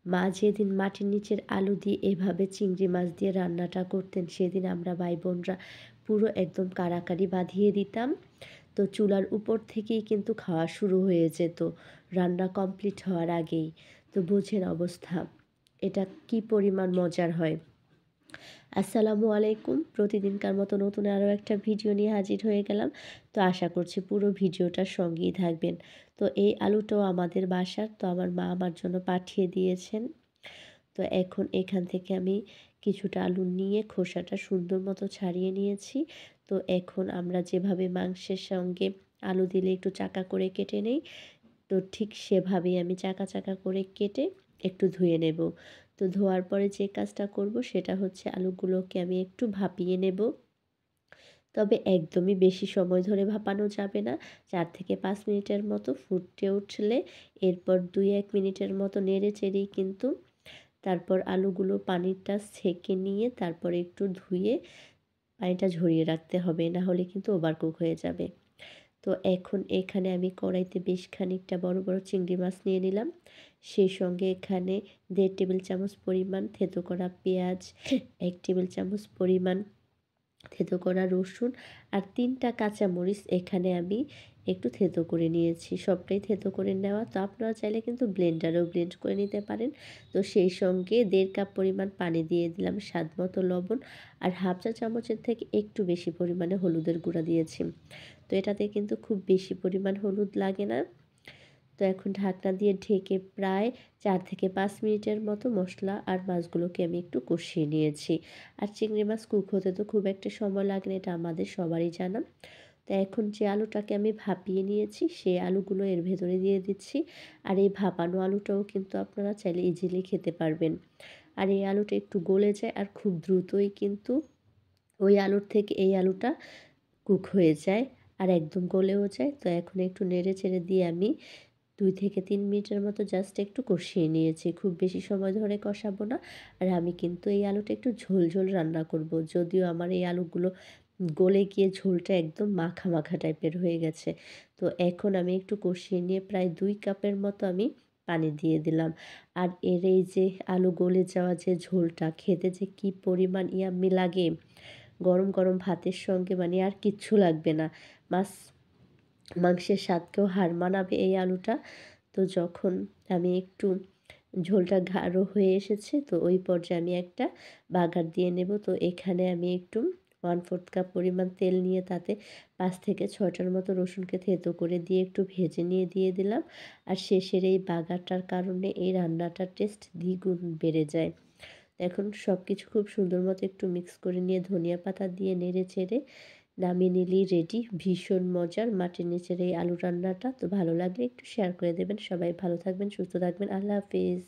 মা যেদিন মাটির নিচের আলু দিয়ে এভাবে চিংড়ি মাছ দিয়ে রান্নাটা করতেন, সেদিন আমরা ভাই বোনরা পুরো একদম কাড়াকাড়ি বাঁধিয়ে দিতাম। তো চুলার উপর থেকেই কিন্তু খাওয়া শুরু হয়ে যেত রান্না কমপ্লিট হওয়ার আগেই। তো বোঝেন অবস্থা, এটা কি পরিমাণ মজার হয়। আসসালামু আলাইকুম। প্রতিদিনকার মতো নতুন আরও একটা ভিডিও নিয়ে হাজির হয়ে গেলাম। তো আশা করছি পুরো ভিডিওটার সঙ্গেই থাকবেন। তো এই আলুটাও আমাদের বাসার, তো আমার মা আমার জন্য পাঠিয়ে দিয়েছেন। তো এখন এখান থেকে আমি কিছুটা আলু নিয়ে খোসাটা সুন্দর মতো ছাড়িয়ে নিয়েছি। তো এখন আমরা যেভাবে মাংসের সঙ্গে আলু দিলে একটু চাকা করে কেটে নেই, তো ঠিক সেভাবেই আমি চাকা চাকা করে কেটে একটু ধুয়ে নেব। তো ধোয়ার পরে যে কাজটা করব সেটা হচ্ছে আলুগুলোকে আমি একটু ভাপিয়ে নেব। তবে একদমই বেশি সময় ধরে ভাপানো যাবে না। ৪ থেকে ৫ মিনিটের মতো ফুটে উঠলে এরপর ২-১ মিনিটের মতো নেড়ে চেড়েই কিন্তু তারপর আলুগুলো পানিটা ছেঁকে নিয়ে তারপরে একটু ধুয়ে পানিটা ঝরিয়ে রাখতে হবে, না হলে কিন্তু ওভারকুক হয়ে যাবে। তো এখন এখানে আমি কড়াইতে বেশ খানিকটা বড় বড় চিংড়ি মাছ নিয়ে নিলাম। সেই সঙ্গে এখানে ১.৫ টেবিল চামচ পরিমাণ থেতো করা পেঁয়াজ, ১ টেবিল চামচ পরিমাণ থেতো করা রসুন আর ৩টা কাঁচামরিচ এখানে আমি একটু থেতো করে নিয়েছি। সবটাই থেতো করে নেওয়া। তো আপনারা চাইলে কিন্তু ব্লেন্ডারেও ব্লেন্ড করে নিতে পারেন। তো সেই সঙ্গে ১.৫ কাপ পরিমাণ পানি দিয়ে দিলাম, স্বাদ মতো লবণ আর হাফ চা চামচের থেকে একটু বেশি পরিমাণে হলুদের গুঁড়া দিয়েছি। তো এটাতে কিন্তু খুব বেশি পরিমাণ হলুদ লাগে না। তো এখন ঢাকনা দিয়ে ঢেকে প্রায় ৪ থেকে ৫ মিনিটের মতো মশলা আর মাছগুলোকে আমি একটু কষিয়ে নিয়েছি। আর চিংড়ি মাছ কুক হতে তো খুব একটা সময় লাগে না, এটা আমাদের সবারই জানা। তো এখন যে আলুটাকে আমি ভাপিয়ে নিয়েছি সেই আলুগুলো এর ভেতরে দিয়ে দিচ্ছি। আর এই ভাপানো আলুটাও কিন্তু আপনারা চাইলে ইজিলি খেতে পারবেন। আর এই আলুটা একটু গলে যায় আর খুব দ্রুতই কিন্তু ওই আলুর থেকে এই আলুটা কুক হয়ে যায় আর একদম গলেও যায়। তো এখন একটু নেড়ে চেড়ে দিয়ে আমি ২ থেকে ৩ মিনিটের মতো জাস্ট একটু কষিয়ে নিয়েছি। খুব বেশি সময় ধরে কষাবো না। আর আমি কিন্তু এই আলুটা একটু ঝোল ঝোল রান্না করব। যদিও আমার এই আলুগুলো গলে গিয়ে ঝোলটা একদম মাখা মাখা টাইপের হয়ে গেছে। তো এখন আমি একটু কষিয়ে নিয়ে প্রায় ২ কাপের মতো আমি পানি দিয়ে দিলাম। আর এর এই যে আলু গলে যাওয়া যে ঝোলটা খেতে যে কি পরিমাণ ইয়াম্মি লাগে, গরম গরম ভাতের সঙ্গে মানে আর কিচ্ছু লাগবে না। মাছ মাংসের স্বাদকেও হার মানাবে এই আলুটা। তো যখন আমি একটু ঝোলটা গাঢ় হয়ে এসেছে, তো ওই পর্যায়ে আমি একটা বাগার দিয়ে নেব। তো এখানে আমি একটু 1/4 কাপ পরিমাণ তেল নিয়ে তাতে ৫ থেকে ৬টার মতো রসুনকে থেঁতো করে দিয়ে একটু ভেজে নিয়ে দিয়ে দিলাম। আর শেষের এই বাগারটার কারণে এই রান্নাটার টেস্ট দ্বিগুণ বেড়ে যায়। এখন সব কিছু খুব সুন্দর মতো একটু মিক্স করে নিয়ে ধনিয়া পাতা দিয়ে নেড়ে চেড়ে নামিয়ে নিলেই রেডি ভীষণ মজার মাটির নিচের এই আলু রান্নাটা। তো ভালো লাগলে একটু শেয়ার করে দেবেন। সবাই ভালো থাকবেন, সুস্থ থাকবেন। আল্লাহ হাফেজ।